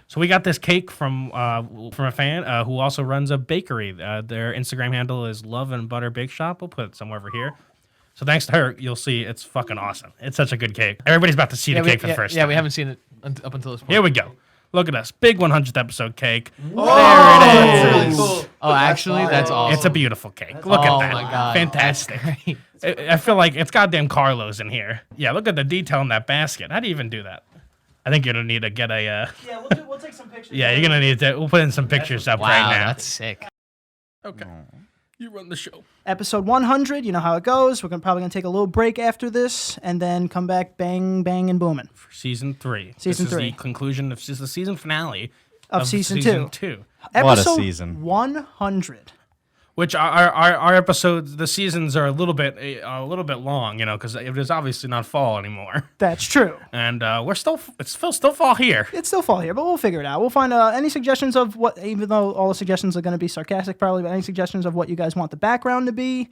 So we got this cake from a fan who also runs a bakery. Their Instagram handle is Love and Butter Bake Shop. We'll put it somewhere over here. So thanks to her, you'll see it's fucking awesome. It's such a good cake. Everybody's about to see the cake for the first time. Yeah, we haven't seen it up until this point. Here we go. Look at us. Big 100th episode cake. Whoa, There it that's is. really cool. Oh, actually, that's awesome. It's a beautiful cake. Look at that. Oh, my God. Fantastic. I feel like it's goddamn Carlos in here. Yeah, look at the detail in that basket. How do you even do that? I think you're going to need to get a... Yeah, we'll take some pictures. Yeah, you're going to need to... We'll put in some pictures up Wow, right now. that's sick. Okay. You run the show. Episode 100, you know how it goes. We're probably going to take a little break after this and then come back bang, bang, and booming. For season 3. Season this 3. is the conclusion of... This is the season finale Of season 2. What a Episode season. 100. Which our episodes, the seasons are a little bit long, you know, because it is obviously not fall anymore, That's true. and it's still fall here. It's still fall here, but we'll figure it out. We'll find any suggestions of what, even though all the suggestions are going to be sarcastic probably, but any suggestions of what you guys want the background to be.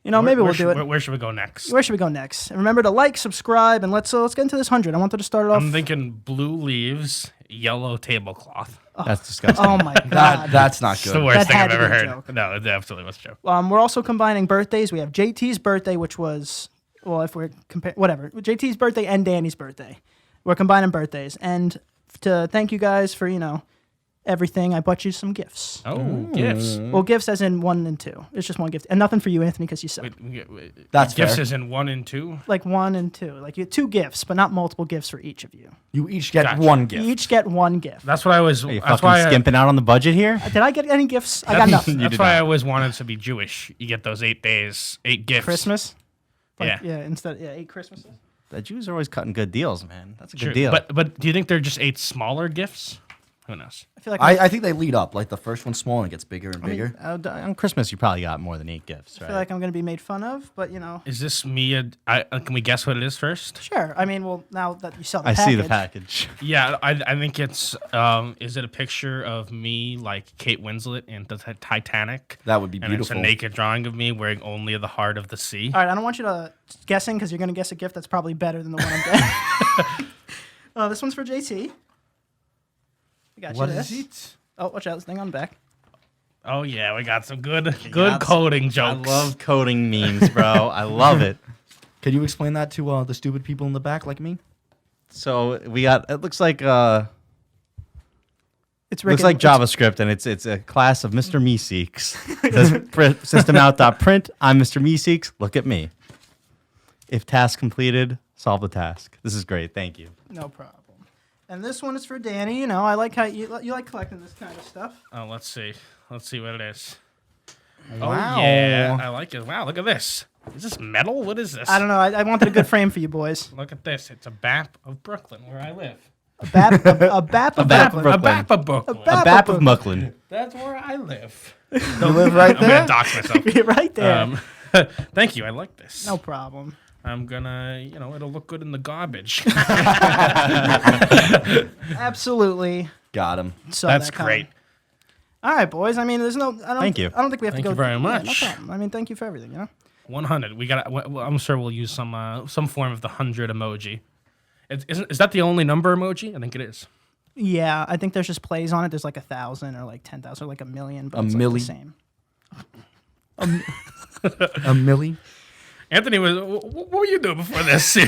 You know, maybe we'll do it. Where should we go next? Where should we go next? And remember to like, subscribe, and let's get into this 100. I wanted to start it off. I'm thinking blue leaves, yellow tablecloth. That's disgusting. Oh my god. That's not It's the good. worst That thing had I've to ever be a heard. joke. No, it absolutely was a joke. We're also combining birthdays. We have JT's birthday, which was, well, if we're comparing, whatever. JT's birthday and Danny's birthday. We're combining birthdays. And to thank you guys for, everything, I bought you some gifts. Oh, gifts. Well, gifts as in 1 and 2. It's just one gift. And nothing for you, Anthony, because you suck. That's Gifts fair. is in 1 and 2. Like 1 and 2. Like you 2 gifts, but not multiple gifts for each of you. You each get Gotcha. one You gift. each get 1 gift. That's what I was. Are you That's fucking why. skimping out on the budget here? Did I get any gifts? I got nothing. That's did why not. I always wanted to be Jewish. You get those 8 days, 8 gifts. Christmas? Yeah. Yeah, instead, 8 Christmases. The Jews are always cutting good deals, man. That's a good Sure. deal. But do you think they're just 8 smaller gifts? Who knows? I feel like I think they lead up. Like the first one's small and it gets bigger and bigger. On Christmas, you probably got more than 8 gifts, I right? feel like I'm going to be made fun of, but Is this me? Can we guess what it is first? sure. I mean, well, now that you saw the I package. see the package. Yeah, I think it's. Is it a picture of me like Kate Winslet in the Titanic? That would be And beautiful. it's a naked drawing of me wearing only the heart of the sea. All right, I don't want you to guessing because you're going to guess a gift that's probably better than the one I'm getting. This one's for JT. I got What you is this. it? Oh, watch out. This thing on the back. Oh yeah, we got some good got coding I jokes. love coding memes, bro. I love it. Can you explain that to the stupid people in the back like me? So we got. It looks like JavaScript, and it's a class of Mr. Meeseeks. It says system out.print. I'm Mr. Meeseeks. Look at me. If task completed, solve the task. This is great. Thank you. No problem. And this one is for Danny. You know, I like how you like collecting this kind of stuff. Oh, let's see what it is. Wow. Oh yeah, I like it. Wow, look at this. Is this metal? What is this? I don't know. I wanted a good frame for you boys. Look at this. It's a BAP of Brooklyn, where I live. A BAP of BAP of Brooklyn. Brooklyn. A BAP of Brooklyn. A A BAP BAP of of Mucklin. That's where I live. You live right I'm gonna there. dox myself. You're right there. Thank you. I like this. No problem. I'm gonna, it'll look good in the garbage. Absolutely. Got him. Saw That's that coming. great. All right, boys. I mean, there's no. I don't, Thank you. I don't think we have Thank to go. you very Yeah, much. no problem. I mean, thank you for everything. 100. We got. I'm sure we'll use some form of the 100 emoji. Is that the only number emoji? I think it is. Yeah, I think there's just plays on it. There's like 1,000 or like 10,000 or like a million, but A it's milli. like the same. A milli. Anthony what were you doing before this? I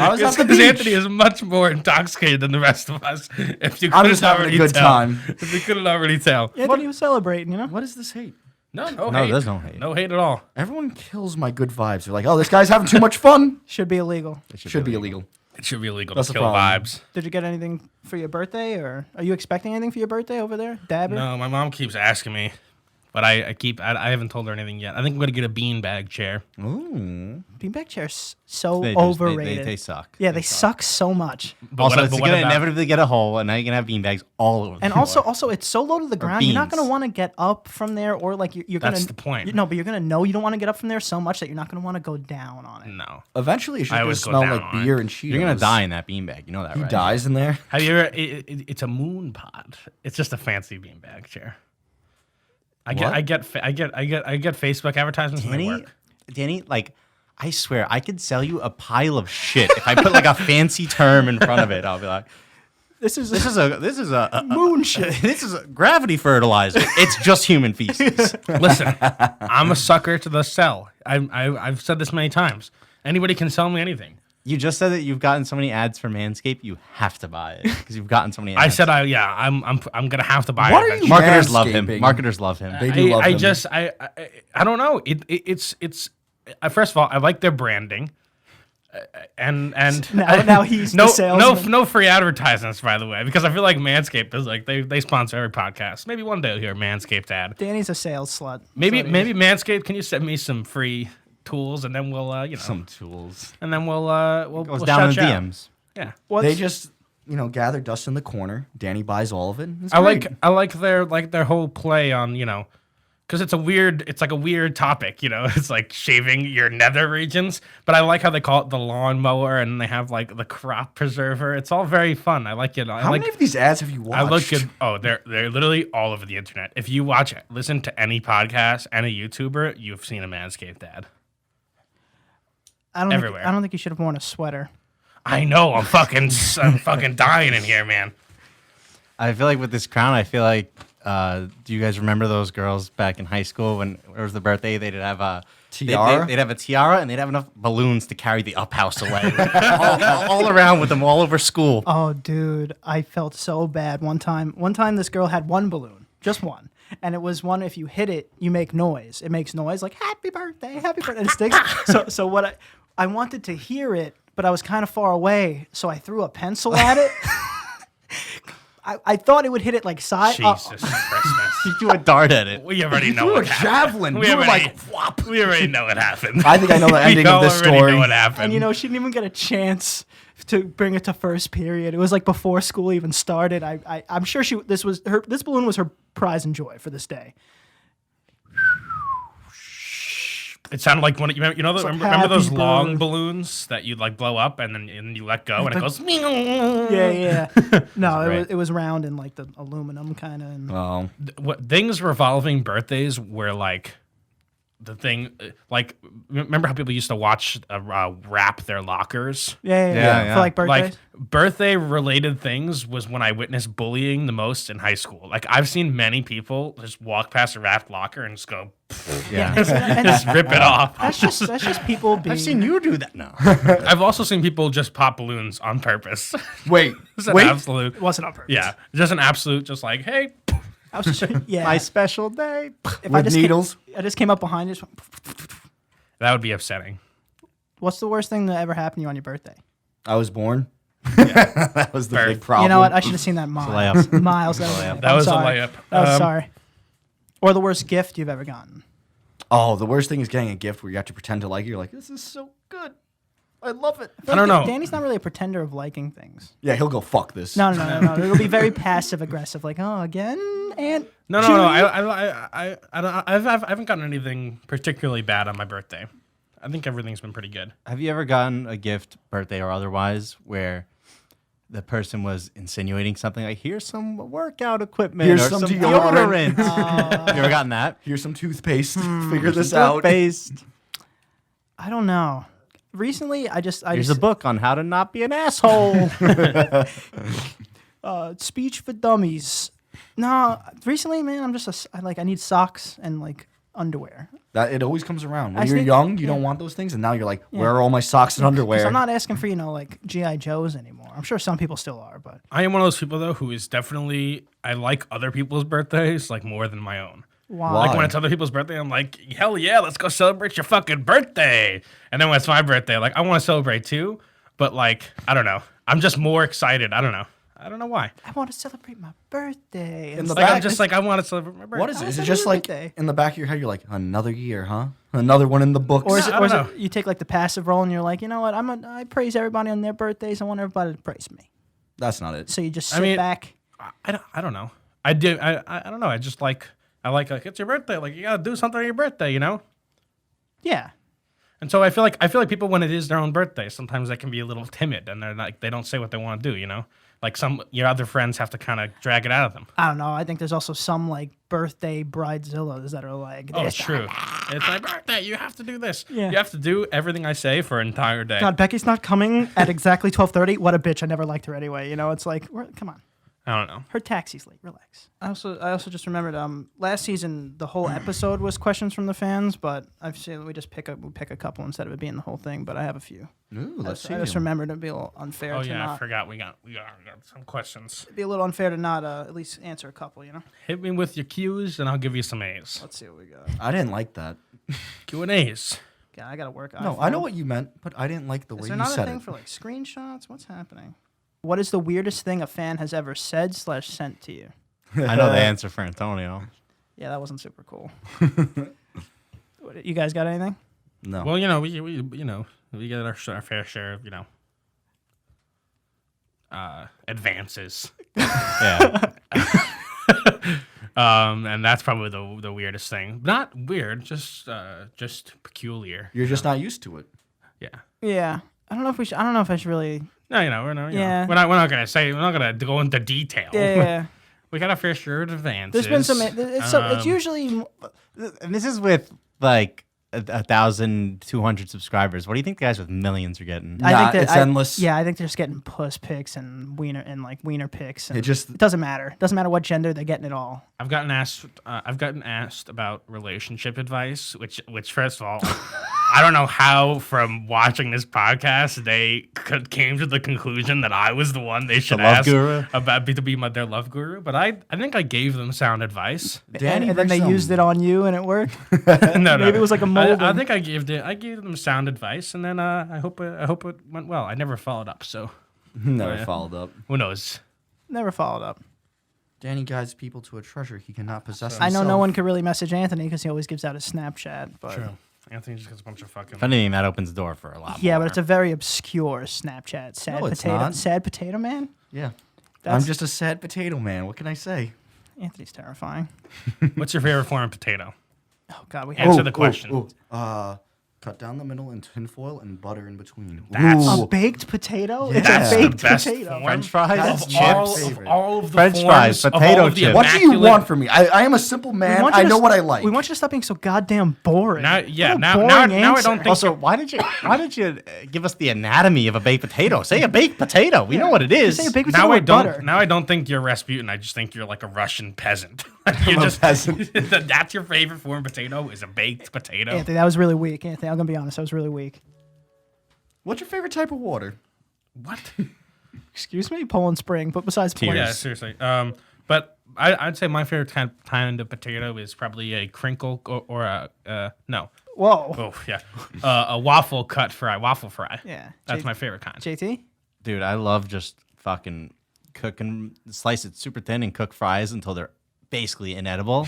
was at the Because beach. Anthony is much more intoxicated than the rest of us. If you I'm couldn't just having a already good tell. time. If you couldn't already tell. Anthony was celebrating, What is this hate? No No, hate. there's no hate. No hate at all. Everyone kills my good vibes. They're like, oh, this guy's having too much fun. Should be illegal. Should be illegal. It should be illegal That's to the kill problem. vibes. Did you get anything for your birthday, or are you expecting anything for your birthday over there, Dabber? No, my mom keeps asking me, but I haven't told her anything yet. I think I'm gonna get a beanbag chair. Ooh. Beanbag chairs so They overrated. They suck. Yeah, they suck so much. But Also, what- it's but what going to about- inevitably get a hole, and now you're going to have beanbags all over the And floor. also, it's so low to the ground. You're not beans. going to want to get up from there, or like you're going to. That's the point. No, but you're going to know you don't want to get up from there so much that you're not going to want to go down on it. No. Eventually, it's I just always gonna go smell down like on beer and Cheetos. You're going to die in that beanbag. You know that, He right? dies in there. Have you ever? It's a moon pod. It's just a fancy beanbag chair. I get Facebook advertisements and they work. Danny, like, I swear, I could sell you a pile of shit if I put like a fancy term in front of it. I'll be like, This is a moon shit. This is a gravity fertilizer. It's just human feces. Listen, I'm a sucker to the sell. I've said this many times. Anybody can sell me anything. You just said that you've gotten so many ads for Manscaped, you have to buy it because you've gotten so many ads. I said I'm gonna have to buy What it. are you eventually. Marketers love him. Manscaping. Marketers love him. They do love him. I don't know. It's first of all, I like their branding. And Now he's the salesman. no free advertisements, by the way, because I feel like Manscaped is like they sponsor every podcast. Maybe one day you'll hear a Manscaped ad. Danny's a sales slut. Maybe Manscaped, can you send me some free tools and then we'll Some tools. and then we'll Goes we'll down in shout the you out. DMs. Yeah. They just, gather dust in the corner. Danny buys all of it. It's I great. like their whole play on, because it's like a weird topic, it's like shaving your nether regions, but I like how they call it the lawnmower and they have like the crop preserver. It's all very fun. I like it. How many of these ads have you watched? I look good. Oh, they're literally all over the internet. If you listen to any podcast, any YouTuber, you've seen a Manscaped ad. Everywhere. I don't think you should have worn a sweater. I know. I'm fucking dying in here, man. I feel like with this crown, do you guys remember those girls back in high school when it was the birthday? They'd have a Tiara? They'd have a tiara and they'd have enough balloons to carry the up house away, all around with them all over school. Oh, dude, I felt so bad one time. One time, this girl had one balloon, just one, and it was one. If you hit it, you make noise. It makes noise like "Happy birthday, happy birthday." And it sticks. So what I wanted to hear it, but I was kind of far away, so I threw a pencil at it. I thought it would hit it like side. Jesus Christmas. You threw a dart at it. We already know threw what a happened. javelin. You were like, whop. We already know what happened. I think I know the ending of this already story. know what happened. And she didn't even get a chance to bring it to first period. It was like before school even started. I'm sure this balloon was her pride and joy for this day. It sounded like one. Remember happy those long birthday. balloons that you like blow up and then you let go and it goes. Yeah. No, great. it was round and like the aluminum kind of. Oh, What things revolving birthdays were like the thing. Like remember how people used to watch wrap their lockers. Yeah. For like birthdays. Like birthday related things was when I witnessed bullying the most in high school. Like I've seen many people just walk past a wrapped locker and just go Yeah. And just rip it off. that's just people being. I've seen you do that now. I've also seen people just pop balloons on purpose. wait. Just an absolute. It wasn't on purpose. Yeah, just an absolute. Just like hey. I was just yeah. My special day. If I With just needles? I just came up behind you. Just went, That would be upsetting. what's the worst thing that ever happened to you on your birthday? I was born. That was the Fair. big problem. You know what? I should have seen that miles. layup. Miles. layup. That was a sorry. layup. I was sorry. Or the worst gift you've ever gotten. Oh, the worst thing is getting a gift where you have to pretend to like it. You're like, this is so good. I love it. I don't know. Danny's not really a pretender of liking things. Yeah, he'll go, fuck this. No. It'll be very passive aggressive. Like, oh, again, and No. Chewy? I haven't gotten anything particularly bad on my birthday. I think everything's been pretty good. Have you ever gotten a gift, birthday or otherwise, where the person was insinuating something like, here's some workout equipment Here's or some some deodorant." deodorant? You ever gotten that? Here's some toothpaste. Figure this out. Toothpaste. I don't know. Recently, I Here's just a book on how to not be an asshole. speech for dummies. No, recently, man, I'm just I need socks and like underwear. That it always comes around. When I you're think- young, you yeah. don't want those things, and now you're like, where are all my socks and underwear? 'Cause I'm not asking for like GI Joes anymore. I'm sure some people still are, but I am one of those people though who is definitely I like other people's birthdays like more than my own. why? Why? Like when it's other people's birthday, I'm like, hell yeah, let's go celebrate your fucking birthday. And then when it's my birthday, like I want to celebrate too, but like I don't know, I'm just more excited. I don't know why. I want to celebrate my birthday. In the Like I'm back- just like I want to celebrate my birthday. What is it? Is it Happy just like birthday. in the back of your head, you're like, another year, huh? Another one in the books. Or is it, I or is don't it know. you take like the passive role and you're like, you know what? I praise everybody on their birthdays. I want everybody to praise me. That's not it. So you just I sit mean- back. I don't know. I don't know. I just like it's your birthday. Like you gotta do something on your birthday, you know. Yeah. And so I feel like people when it is their own birthday, sometimes they can be a little timid and they're like they don't say what they want to do, you know. like some your other friends have to kind of drag it out of them. I don't know. I think there's also some like birthday bridezillas that are like, Oh, this. true. It's my birthday. You have to do this. Yeah. You have to do everything I say for an entire day. God, Becky's not coming at exactly 12:30. What a bitch! I never liked her anyway. You know, it's like, come on. I don't know. Her taxi's late. Relax. I also just remembered. Last season the whole episode was questions from the fans, but I've seen we just pick a couple instead of it being the whole thing. But I have a few. Ooh, let's see. I just remembered it'd be a little unfair. Oh to yeah, I not, forgot. We got some questions. It'd be a little unfair to not at least answer a couple. You know. Hit me with your Q's, and I'll give you some A's. Let's see what we got. I didn't like that. Q and A's. Yeah, I gotta work. No, I know what you meant, but I didn't like the Is way there you not a said thing it. for like screenshots? What's happening? What is the weirdest thing a fan has ever said/sent to you? I know the answer for Antonio. Yeah, that wasn't super cool. You guys got anything? No. Well, we get our fair share of advances. Yeah. And that's probably the weirdest thing. Not weird, just peculiar. You're just not used to it. Yeah. Yeah, I don't know if I should really. No, we're not. Yeah. We're not gonna go into detail. Yeah. We got our fair share of advances. There's been some. It's usually. And this is with like 1,200 subscribers. What do you think the guys with millions are getting? Nah, it's endless. Yeah, I think they're just getting puss pics and wiener pics. And It just- it doesn't matter. It doesn't matter what gender, they're getting it all. I've gotten asked about relationship advice, which first of all, I don't know how from watching this podcast they came to the conclusion that I was the one they should love ask guru? about to be their love guru. But I think I gave them sound advice. Danny and then they brings used it on you and it worked. No, Maybe it was like a mold. I think I gave them sound advice, and then I hope it went well. I never followed up, so Never yeah. followed up. who knows? Never followed up. Danny guides people to a treasure he cannot possess I know no himself. one could really message Anthony because he always gives out his Snapchat. But True. Anthony just gets a bunch of fucking. If anything, that opens the door for a lot yeah, more. but it's a very obscure Snapchat. Sad No, it's potato. not. Sad potato man. Yeah. That's- I'm just a sad potato man. What can I say? Anthony's terrifying. What's your favorite form of potato? Oh God, we Answer have the question. Cut down the middle in tinfoil and butter in between. That's- a Ooh. baked potato. Yeah. It's That's a the baked best potato. form. French fries, That's Of chips. all, of Favorite. all of the French forms, fries, of potato all of the chips. What do you immaculate- want from me? I am a simple man. I know what I like. We want you to stop being so goddamn boring. Now, What yeah, a now boring I don't answer. think. Also, why did you give us the anatomy of a baked potato? Say a baked potato. We know what it is. Say a baked potato Now I with don't. butter. Now I don't think you're Rasputin. I just think you're like a Russian peasant. You're I'm a just peasant. That's your favorite form of potato is a baked potato. Anthony, that was really weak. Anthony, I'm gonna be honest. That was really weak. What's your favorite type of water? What? Excuse me, Poland Spring. But besides Tears. Yeah, Poland, seriously. But I'd say my favorite kind of potato is probably a crinkle or a no. whoa, Oh yeah, a waffle fry. yeah, That's my favorite kind. JT. Dude, I love just fucking cooking, slice it super thin and cook fries until they're basically inedible.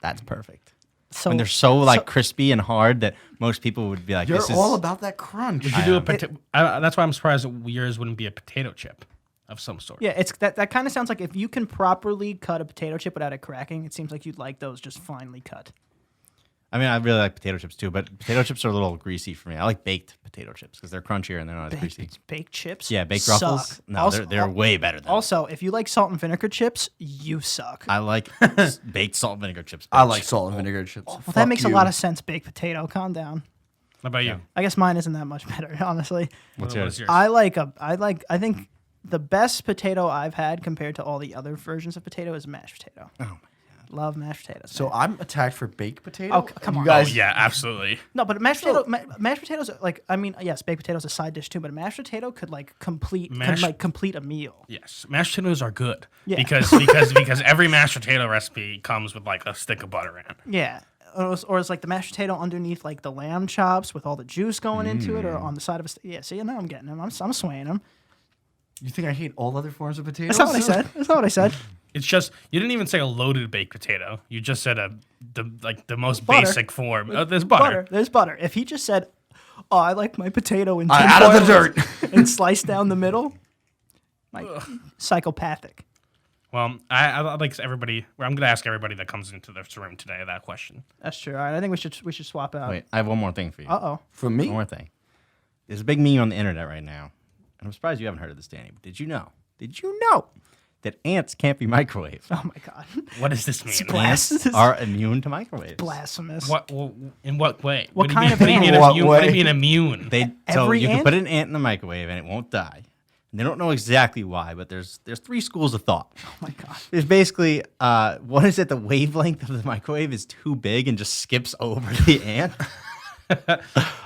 That's perfect. So When they're so like crispy and hard that most people would be like, You're "This is all about that crunch. Would you do a potato? That's why I'm surprised that yours wouldn't be a potato chip of some sort. yeah, it's that kind of sounds like if you can properly cut a potato chip without it cracking, it seems like you'd like those just finely cut. I mean, I really like potato chips too, but potato chips are a little greasy for me. I like baked potato chips because they're crunchier and they're not as greasy. Baked chips. Yeah, baked suck. ruffles. No, Also- they're way better than. Also, if you like salt and vinegar chips, you suck. I like baked salt and vinegar chips. I bitch. like salt and vinegar chips. Well, that makes a lot of sense. Baked potato. Calm down. How about you? I guess mine isn't that much better, honestly. What's What yours? is yours? I think the best potato I've had compared to all the other versions of potato is mashed potato. Oh my god. Love mashed potatoes. So man. I'm attacked for baked potato. Oh, come on. You guys, Oh yeah, absolutely. No, but mashed potatoes are like, I mean, yes, baked potatoes a side dish too, but a mashed potato could like complete a meal. Yes, mashed potatoes are good. Yeah. Because every mashed potato recipe comes with like a stick of butter in it. Yeah. Or it's like the mashed potato underneath like the lamb chops with all the juice going into it, or on the side of a. Yeah, see, now I'm getting them. I'm swaying them. You think I hate all other forms of potatoes? That's not what I said. That's not what I said. It's just you didn't even say a loaded baked potato. You just said the most Butter. basic form. There's butter. There's butter. If he just said, "Oh, I like my potato in Out of the tinfoil dirt. and sliced down the middle," like psychopathic. Well, I like everybody. I'm gonna ask everybody that comes into this room today that question. That's true. All right, I think we should swap out. Wait, I have one more thing for you. Uh oh. From me? One more thing. There's a big meme on the internet right now, and I'm surprised you haven't heard of this, Danny. But did you know Did you know that ants can't be microwaved? Oh my god. What does this mean? Ants are immune to microwaves. Blasphemous. In what way? What do you kind mean- of what do you mean ant? What immune? What do you way? mean immune? So Every you can ant? put an ant in the microwave and it won't die. And they don't know exactly why, but there's three schools of thought. Oh my god. There's basically one is that the wavelength of the microwave is too big and just skips over the ant.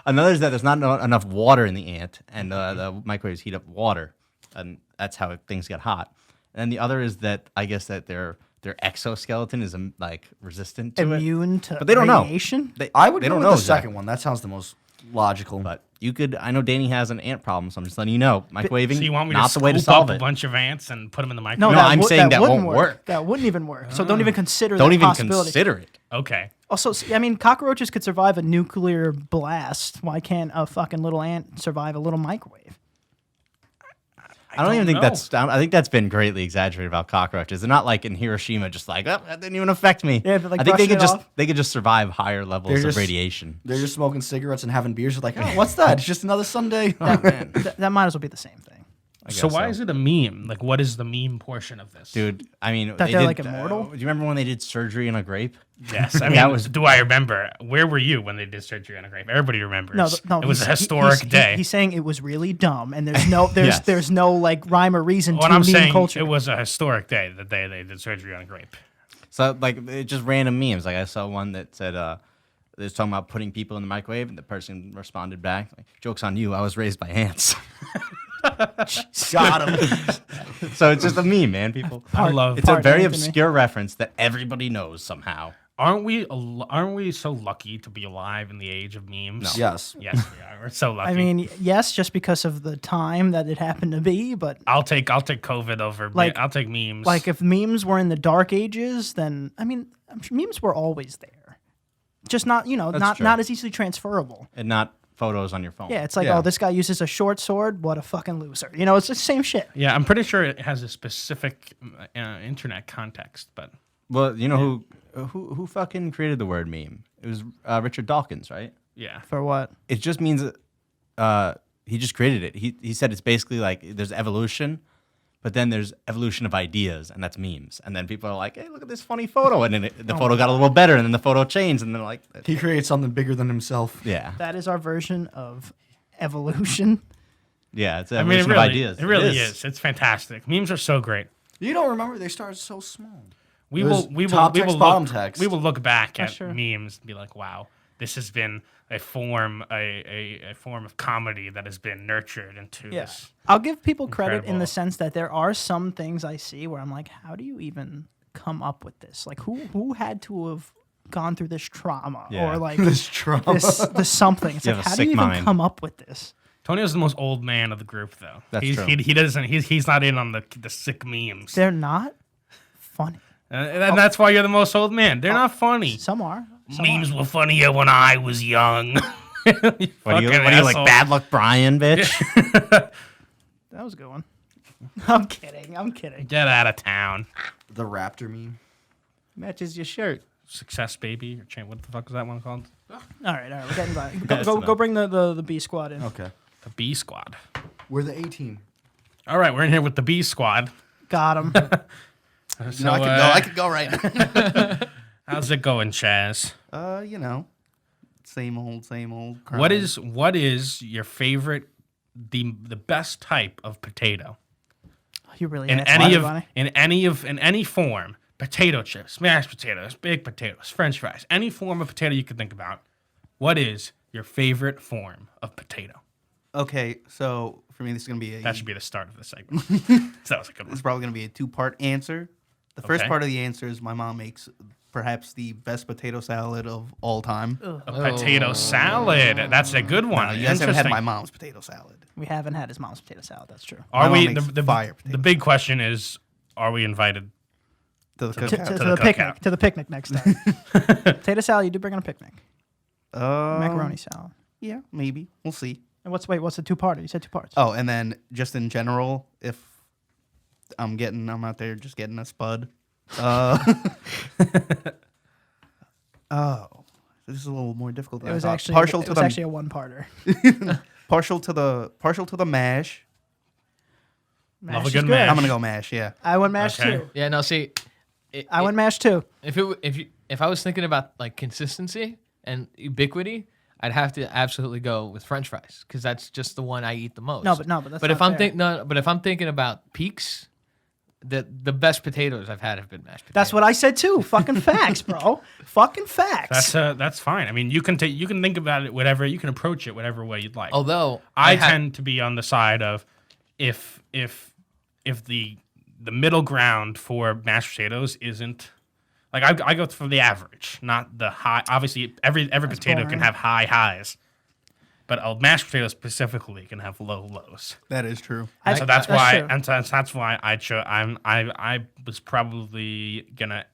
Another is that there's not enough water in the ant, and the microwaves heat up water, and that's how things get hot. And the other is that I guess that their exoskeleton is like resistant to it. Immune to But they don't know. radiation? I would They go don't with know the exactly. second one. That sounds the most logical. But you could. I know Danny has an ant problem, so I'm just letting you know. Microwaving So you want me not to the way to scoop up solve a it. bunch of ants and put them in the No, microwave? No, I'm saying that wouldn't won't work. That wouldn't even work. So don't even consider Don't that even possibility. consider it. Okay. Also, I mean, cockroaches could survive a nuclear blast. Why can't a fucking little ant survive a little microwave? I don't even think know. that's. I think that's been greatly exaggerated about cockroaches. They're not like in Hiroshima, just like, oh, that didn't even affect me. Yeah, but, like, I think they brushing could it just off. they could just survive higher levels They're of just- radiation. They're just smoking cigarettes and having beers. They're like, oh, what's that? It's just another Sunday. Oh man, That might as well be the same thing. I So guess why is it a meme? Like, what is the meme portion of this? dude? I mean, That they they're, did, like, immortal? do you remember when they did surgery in a grape? Yes, I That mean, was- do I remember? Where were you when they did surgery on a grape? Everybody remembers. No, it was a he's- historic day. He's saying it was really dumb, and there's no, Yes. there's no like rhyme or reason what to I'm meme saying, culture. it was a historic day, the day they did surgery on a grape. So like it just random memes. Like I saw one that said they was talking about putting people in the microwave, and the person responded back, like, "Joke's on you. I was raised by ants." Got him. So it's just a meme, man. People. I love. It's a Part very Anthony. obscure reference that everybody knows somehow. Aren't we so lucky to be alive in the age of memes? Yes. Yes, we are. We're so lucky. I mean, yes, just because of the time that it happened to be, but I'll take COVID over. Like- I'll take memes. like if memes were in the dark ages, then I mean, I'm sure memes were always there, just not That's true. not as easily transferable. And not photos on your phone. Yeah, it's like, Yeah. oh, this guy uses a short sword. What a fucking loser. It's the same shit. yeah, I'm pretty sure it has a specific internet context, but Well, you know who fucking created the word meme? It was Richard Dawkins, right? yeah. For what? It just means he just created it. He said it's basically like there's evolution, but then there's evolution of ideas, and that's memes. And then people are like, hey, look at this funny photo. And then the photo got a little better, and then the photo changed, and then like, He created something bigger than himself. yeah. That is our version of evolution. Yeah, it's I mean, evolution of ideas. It really is. It's fantastic. Memes are so great. You don't remember they started so small. We It was will top text, look, bottom text. We will look back at sure. memes and be like, wow, this has been a form of comedy that has been nurtured into Yeah. this. I'll give people credit in Incredible. the sense that there are some things I see where I'm like, how do you even come up with this? Like, who had to have gone through this trauma Yeah. or like This trauma. this something? It's You like, have a how do you sick even mind. come up with this? Tonio's the most old man of the group, though. That's he's, true. He doesn't. He's not in on the sick memes, They're not funny. and that's why you're the most old man. They're not funny. Some are. Some Memes were funnier when I was young. What are you like, Bad Luck Brian, bitch? That was a good one. I'm kidding. Get out of town. The raptor meme. Matches your shirt. Success baby. Or what the fuck was that one called? All right. We're getting by. That's Go enough. bring the B squad in. Okay. The B squad. We're the A team. All right, we're in here with the B squad. Got him. So, I could go right now. how's it going, Chaz? Same old. What is your favorite, the best type of potato You really in answered any that, of Bonnie. in any form? Potato chips, mashed potatoes, baked potatoes, French fries, any form of potato you could think about. What is your favorite form of potato? Okay, so for me, this is going to be That should be the start of the segment. So that was a good one. It's probably going to be a two-part answer. The first Okay. part of the answer is my mom makes perhaps the best potato salad of all time. A potato salad. That's a good one. No, you guys haven't had Interesting. my mom's potato salad. We haven't had his mom's potato salad. That's true. Are My we? mom makes The fire potato big question is, are we invited? To the To, cookout. to the the picnic. cookout. To the picnic next time. Potato salad. You do bring on a picnic. Macaroni salad. Yeah, maybe. We'll see. And what's the two-parter? You said two parts. Oh, and then just in general, if I'm out there just getting a spud. Oh, this is a little more difficult than It I was thought. actually partial it to was the actually a one-parter. partial to the mash. Mash Love a is good good. mash. I'm gonna go mash. Yeah. I went mash Okay. too. Yeah, no, see, I went mash too. if I was thinking about like consistency and ubiquity, I'd have to absolutely go with French fries because that's just the one I eat the most. No, but that's but not if I'm fair. but if I'm thinking about peaks, the best potatoes I've had have been mashed potatoes. That's what I said too. Fucking facts, bro. Fucking facts. That's fine. I mean, you can think about it whatever. You can approach it whatever way you'd like. Although I tend to be on the side of if the middle ground for mashed potatoes isn't like I go for the average, not the high. Obviously, every potato boring. can have high highs, but a mashed potato specifically can have low lows. That is true. So that's that's why, true. and that's why I chose. I was probably gonna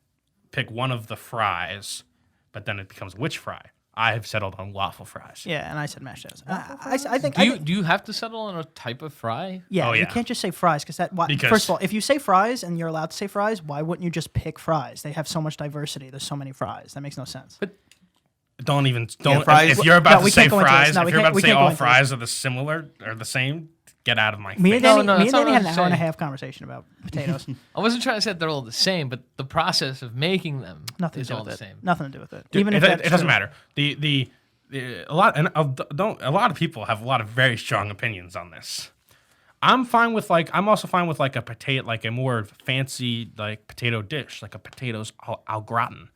pick one of the fries, but then it becomes which fry. I have settled on waffle fries. Yeah, and I said mashed potatoes. I think. Do you have to settle on a type of fry? Yeah, Oh, you yeah. can't just say fries Because- first of all, if you say fries and you're allowed to say fries, why wouldn't you just pick fries? They have so much diversity. There's so many fries. That makes no sense. Don't. fries- If you're about No, to we say can't go into this. fries, No, if we you're can't- about to we say can't go all into fries are the similar or the same, get out of my me and face. Danny, No, me and that's not Danny what had an I'm hour and a saying. half conversation about potatoes. I wasn't trying to say they're all the same, but the process of making them Nothing is to do all with the it. same. Nothing to do with it. Dude, Even if it that's doesn't true. matter. A lot of people have a lot of very strong opinions on this. I'm also fine with like a potato, like a more fancy like potato dish, like a potatoes au gratin,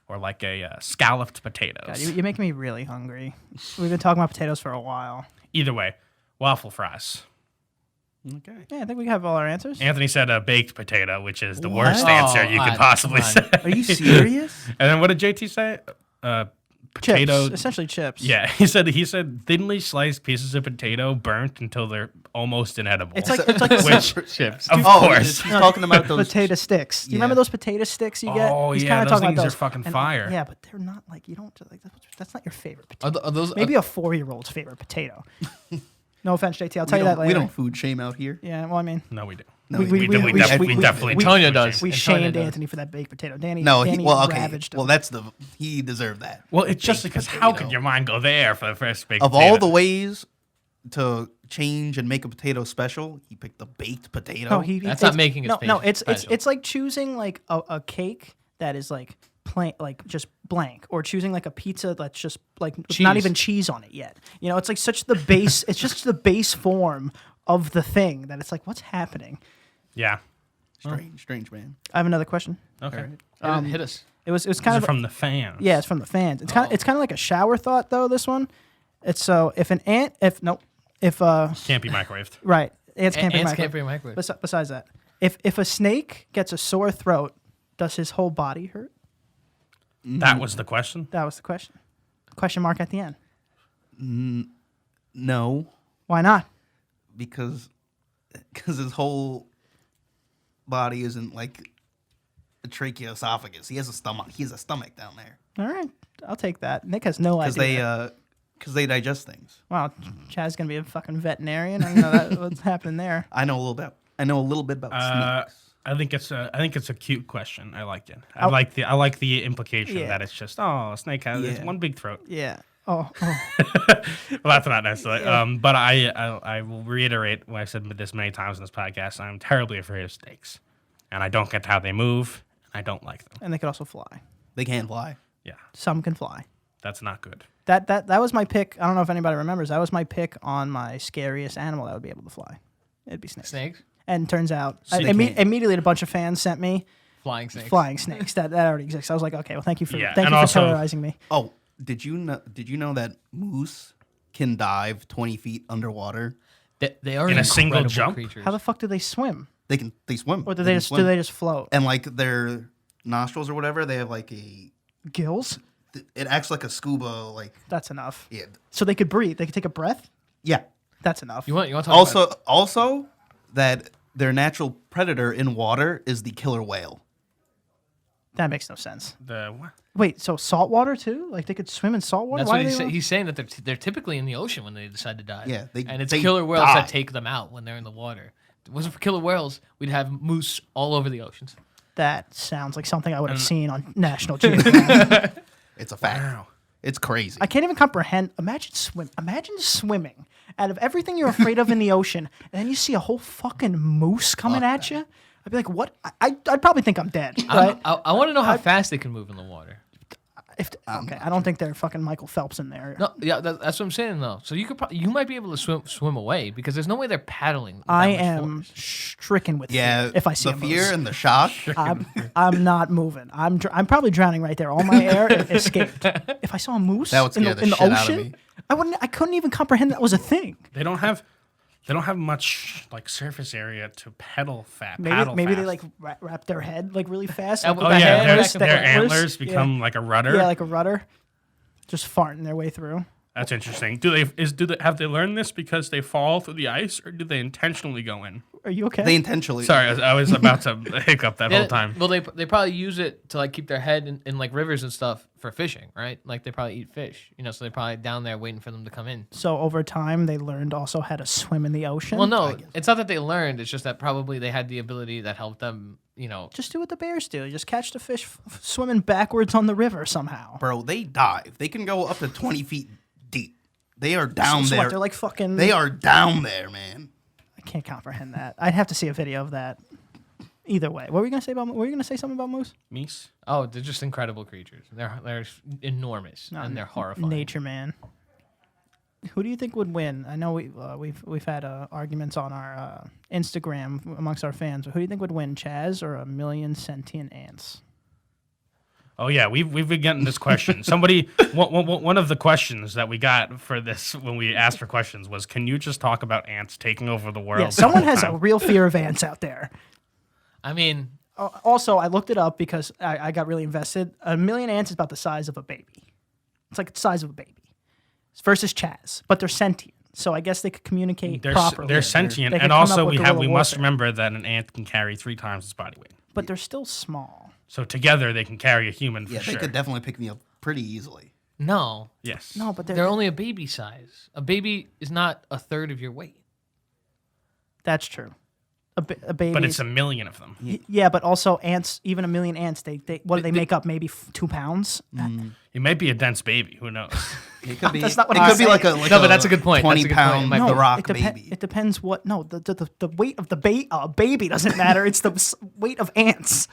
or like a scalloped potatoes. God, you're making me really hungry. We've been talking about potatoes for a while. Either way, waffle fries. Okay. Yeah, I think we have all our answers. Anthony said a baked potato, which is the What? worst answer you Oh, could come possibly on. say. Are you serious? And then what did JT say? Potato. Chips, essentially chips. Yeah, he said thinly sliced pieces of potato burnt until they're almost inedible. It's like which Chips. of Oh, course. he's talking about those. potato sticks. Do you Yeah. remember those potato sticks you get? Oh, He's yeah, kinda those talking about things are fucking And, fire. Yeah, but they're not like you don't like that's not your favorite potato. Are those Maybe a 4-year-old's favorite potato. No offense, JT. I'll tell you that later. We don't food shame out here. Yeah, well, I mean, No, we do. No, We- we- we- We definitely do. Antonio does. we Antonio shamed does. Anthony for that baked potato. Danny, No, Danny well, okay. ravaged him. Well, he deserved that. Well, it's just because how potato. could your mind go there for the first big Of potato? all the ways to change and make a potato special, he picked the baked potato. no, That's it's- not making it no. It's special. like choosing like a cake that is like plain, like just blank, or choosing like a pizza that's just like with not Cheese. even cheese on it yet. You know, it's like such the base. It's just the base form of the thing that it's like, what's happening? Yeah. Strange man. I have another question. Okay. Hit us. It was This kind is of from the fans. yeah, it's from the fans. It's kind of like a shower thought though. This one, it's so if an ant if Can't be microwaved. right ants can't be Ants microwaved. can't be microwaved. Besides that, if a snake gets a sore throat, does his whole body hurt? That was the question. That was the question. Question mark at the end. No, Why not? because his whole body isn't like a tracheoesophagus. He has a stomach. He has a stomach down there All right, I'll take that. Nick has no because idea. they digest things. Wow, Chad's gonna be a fucking veterinarian. I don't know what's happening there. I know a little bit. I know a little bit about snakes. I think it's a cute question. I like it. I like the implication Yeah. that it's just a snake has it's Yeah. one big throat. Yeah. Oh. Well, that's not necessarily. But I will reiterate what I've said this many times in this podcast. I'm terribly afraid of snakes, and I don't get how they move. And I don't like them. And they could also fly. They can't fly. Yeah, Some can fly. that's not good. That was my pick. I don't know if anybody remembers. That was my pick on my scariest animal that would be able to fly. It'd be snakes. Snakes? And turns out, Snake man. immediately a bunch of fans sent me Flying snakes. flying snakes. That already exists. I was like, okay, well, thank you for Yeah, thank and you for also- terrorizing me. Oh, did you know that moose can dive 20 feet underwater? They are In a single incredible jump? creatures. How the fuck do they swim? They swim. Or do They they can just swim. do they just float? And like their nostrils or whatever, they have like Gills? it acts like a scuba like That's enough. yeah. So they could breathe. They could take a breath. Yeah. That's enough. You want to talk about Also that their natural predator in water is the killer whale. That makes no sense. The what? Wait, so salt water too? Like they could swim in salt water? That's Why what do he's, they say, he's saying that they're typically in the ocean when they decide to dive. Yeah, and it's they killer whales die. that take them out when they're in the water. If it wasn't for killer whales, we'd have moose all over the oceans. That sounds like something I would have seen on National Geographic. It's a fact. Wow. It's crazy. I can't even comprehend. Imagine swimming Out of everything you're afraid of in the ocean, and then you see a whole fucking moose coming at you, I'd be like, what? I'd probably think I'm dead. Right? I want to know how fast they can move in the water. Okay, I don't think they're fucking Michael Phelps in there. No, yeah, that's what I'm saying though. So you might be able to swim away because there's no way they're paddling. with that I much am force. stricken with Yeah, fear if I see the a fear moose. and the shock. I'm not moving. I'm probably drowning right there. All my air escaped. If I saw a moose That would in scare the, the in the shit out of ocean, me. I couldn't even comprehend that was a thing. They don't have much like surface area to paddle fast. Maybe they like wrap their head like really fast. Oh, like Oh the yeah, antlers, the their antlers. antlers become like a rudder. Yeah, like a rudder, just farting their way through. That's interesting. Have they learned this because they fall through the ice, or do they intentionally go in? Are you okay? They intentionally. Sorry, I was about to hiccup that whole time. Well, they probably use it to like keep their head in like rivers and stuff for fishing, right? Like they probably eat fish, so they're probably down there waiting for them to come in. So over time, they learned also how to swim in the ocean. Well, no, it's not that they learned. It's just that probably they had the ability that helped them, Just do what the bears do. Just catch the fish swimming backwards on the river somehow. Bro, they dive. They can go up to 20 feet deep. They are down So there. what, they're like fucking. They are down there, man. I can't comprehend that. I'd have to see a video of that. Either way, what were you gonna say about? Were you gonna say something about moose? Meese? Oh, they're just incredible creatures. They're enormous and they're horrifying. Nature man. Who do you think would win? I know we've had arguments on our Instagram amongst our fans. But who do you think would win, Chaz or a million sentient ants? Oh yeah, we've been getting this question. Somebody, one of the questions that we got for this when we asked for questions was, "Can you just talk about ants taking over the world?" Yeah, someone has a real fear of ants out there. I mean, Also, I looked it up because I got really invested. A million ants is about the size of a baby. It's like the size of a baby. Versus Chaz, but they're sentient, so I guess they could communicate properly. They're sentient, They could and come also up with we guerrilla must warfare. remember that an ant can carry 3 times its body weight. But they're still small. So together they can carry a human for Yeah, sure. they could definitely pick me up pretty easily. no. Yes. No, but They're only a baby size. A baby is not a third of your weight. That's true. A baby. But it's a million of them. Yeah, but also ants. Even a million ants, they what do they make up? Maybe 2 pounds. It might be a dense baby. Who knows? It could be. That's not what it I'm could be saying. like a No, but that's a good point. That's 20 a good point. pound It might The Rock it baby. It depends what. No, the weight of the baby doesn't matter. It's the weight of ants.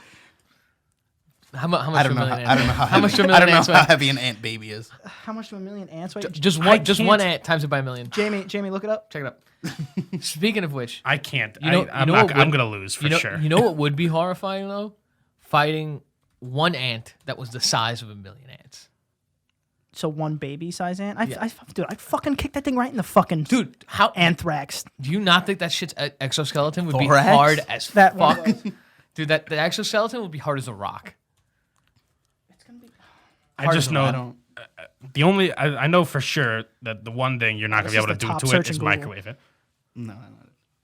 How much? I don't know. I don't know how. How much heavy, do a I don't million know ants how weigh? heavy an ant baby is. How much do a million ants weigh? Just I one can't- ant times it by a million. Jamie, look it up. Check it out. Speaking of which, I can't. You know- I'm you know not. what I'm would- gonna lose for you know, sure. You know what would be horrifying though? Fighting one ant that was the size of a million ants. So one baby size ant. Yeah. Dude, I'd fucking kick that thing right in the fucking Dude, how anthrax. do you not think that shit's exoskeleton would be Thorax? hard as That one fuck? was. Dude, the exoskeleton would be hard as a rock. I just I know don't. the only I know for sure that the one thing you're not gonna This be able is to the do top to it search is in Google. microwave it. No.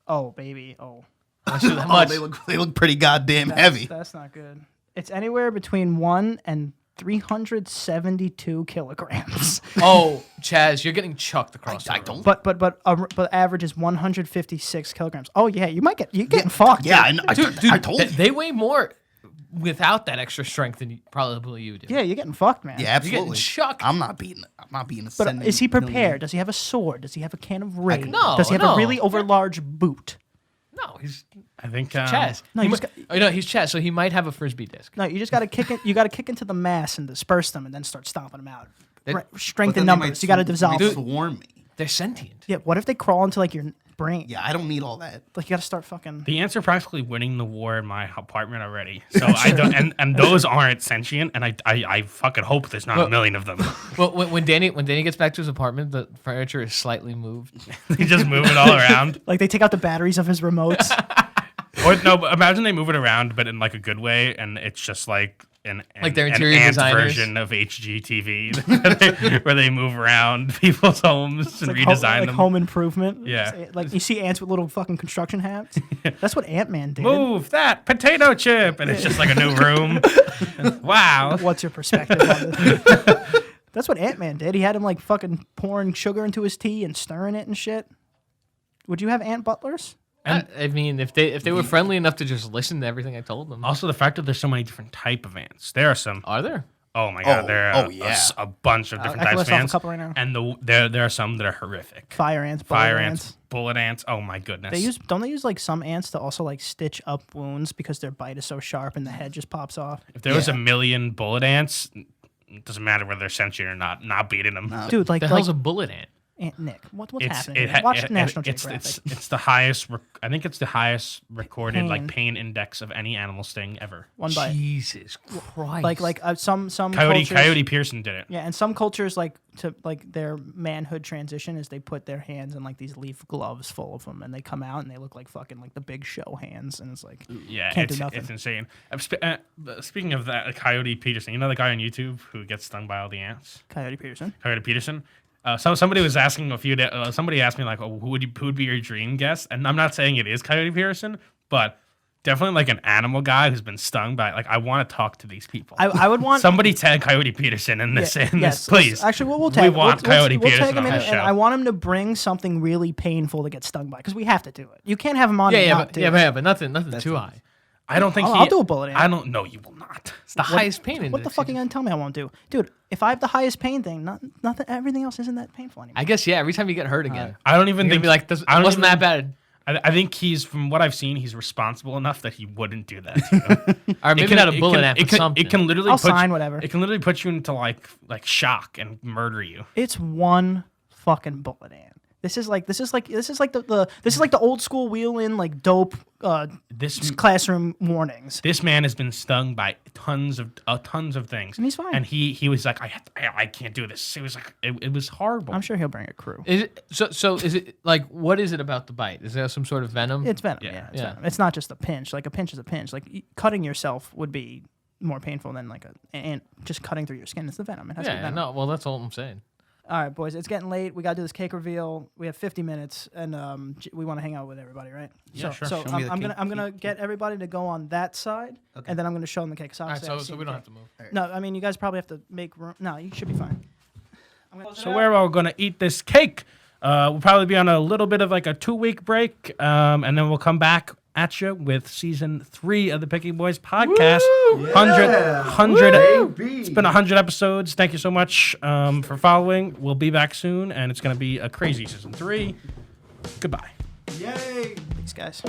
Oh baby. Oh. How Oh, much? they look pretty goddamn heavy. That's not good. It's anywhere between 1 and 372 kilograms. Oh, Chaz, you're getting chucked across the I room. don't. but average is 156 kilograms. Oh yeah, you're getting fucked. Yeah, I, know, Dude, I told you. they weigh more without that extra strength than probably you do. Yeah, you're getting fucked, man. Yeah, You're getting absolutely. chucked. I'm not beating a But sending is he million. prepared? Does he have a sword? Does he have a can of rain? No, Does he have no. a really overlarge boot? No, he's I think Chaz. No, He you might- just oh, no, he's Chaz, so he might have a frisbee disc. No, you just got to kick it. You got to kick into the mass and disperse them, and then start stomping them out. They- Strength But in then they numbers. might You got to sw- dissolve. might them. swarm me. They're sentient. Yeah. What if they crawl into like your brain? Yeah, I don't need all that. Like you got to start fucking. the ants are practically winning the war in my apartment already. So I don't, and those aren't sentient, and I fucking hope there's not a million of them. Well, when Danny gets back to his apartment, the furniture is slightly moved. They just move it all around. Like they take out the batteries of his remotes. Or no, but imagine they move it around, but in like a good way, and it's just like Like their an interior ant designers? version of HGTV, where they move around people's homes and like redesign them. home improvement. Yeah. Like you see ants with little fucking construction hats. That's what Ant-Man did. Move that potato chip, and it's just like a new room. Wow. What's your perspective on this? That's what Ant-Man did. He had him like fucking pouring sugar into his tea and stirring it and shit. Would you have ant butlers? I mean, if they were friendly enough to just listen to everything I told them. Also, the fact that there's so many different type of ants. There are some. Are there? Oh my god, Oh, there oh, are yeah. a bunch of different I can types of list off a ants, couple right now. and there are some that are horrific. Fire ants, Fire bullet ants, bullet ants. Oh my goodness. Don't they use like some ants to also like stitch up wounds because their bite is so sharp and the head just pops off? If there was Yeah. a million bullet ants, it doesn't matter whether they're sentient or not. Not beating them. Dude, like The hell's a bullet ant? Nick, what's It's happening? it, Here? Watch it- National it's, Geographic. it's the highest. I think it's the highest recorded Pain. like pain index of any animal sting ever. One bite. Jesus Christ. Like some Coyote cultures, Pearson did it. Yeah, and some cultures like to like their manhood transition is they put their hands in like these leaf gloves full of them, and they come out and they look like fucking like the Big Show hands, and it's like Yeah, can't do it's nothing. insane. Speaking of that, Coyote Peterson, you know the guy on YouTube who gets stung by all the ants? Coyote Peterson. Coyote Peterson. Somebody was asking a few. Somebody asked me like, "Oh, who would be your dream guest?" And I'm not saying it is Coyote Peterson, but definitely like an animal guy who's been stung by. Like, I want to talk to these people. I would want Somebody tag Coyote Peterson in this. yes, Please. Actually, we'll tag. want Coyote we'll Peterson tag him on in, the and show. I want him to bring something really painful to get stung by because we have to do it. You can't have him on. and not do it. but nothing too high. I don't think I'll do a bullet ant. I don't know. You will not. It's the highest pain index. What the fuck are you gonna tell me I won't do, dude? If I have the highest pain thing, nothing, everything else isn't that painful anymore. I guess yeah. Every time you get hurt again, I don't even you're think gonna be like, this, I don't wasn't even- that bad. I think he's, from what I've seen, he's responsible enough that he wouldn't do that to you. Or maybe not a bullet ant, it but can, something. It can literally I'll put sign you, whatever. It can literally put you into like shock and murder you. It's one fucking bullet ant. This is like the old school wheel in like dope This classroom warnings. this man has been stung by tons of things, And he's fine. And he was like, I can't do this. It was like it was horrible. I'm sure he'll bring a crew. Is it so? Is it like what is it about the bite? Is there some sort of venom? It's venom. Yeah. Yeah, it's Yeah. venom. It's not just a pinch. Like a pinch is a pinch. Like cutting yourself would be more painful than like and just cutting through your skin. It's the venom. It has to be yeah. venom. No. Well, that's all I'm saying. All right, boys. It's getting late. We got to do this cake reveal. We have 50 minutes, and we want to hang out with everybody, right? Yeah, sure. So Show me the I'm gonna cake. get everybody to go on that side, and then I'm gonna show them the cake. So, All right. obviously I've So seen we the don't have cake. to move. No, I mean you guys probably have to make room. No, you should be fine. So we're all gonna eat this cake. We'll probably be on a little bit of like a 2-week break, and then we'll come back at you with season 3 of the Picky Boys podcast. 100. It's been 100 episodes. Thank you so much for following. We'll be back soon, and it's gonna be a crazy season 3. Goodbye. Yay! Thanks, guys.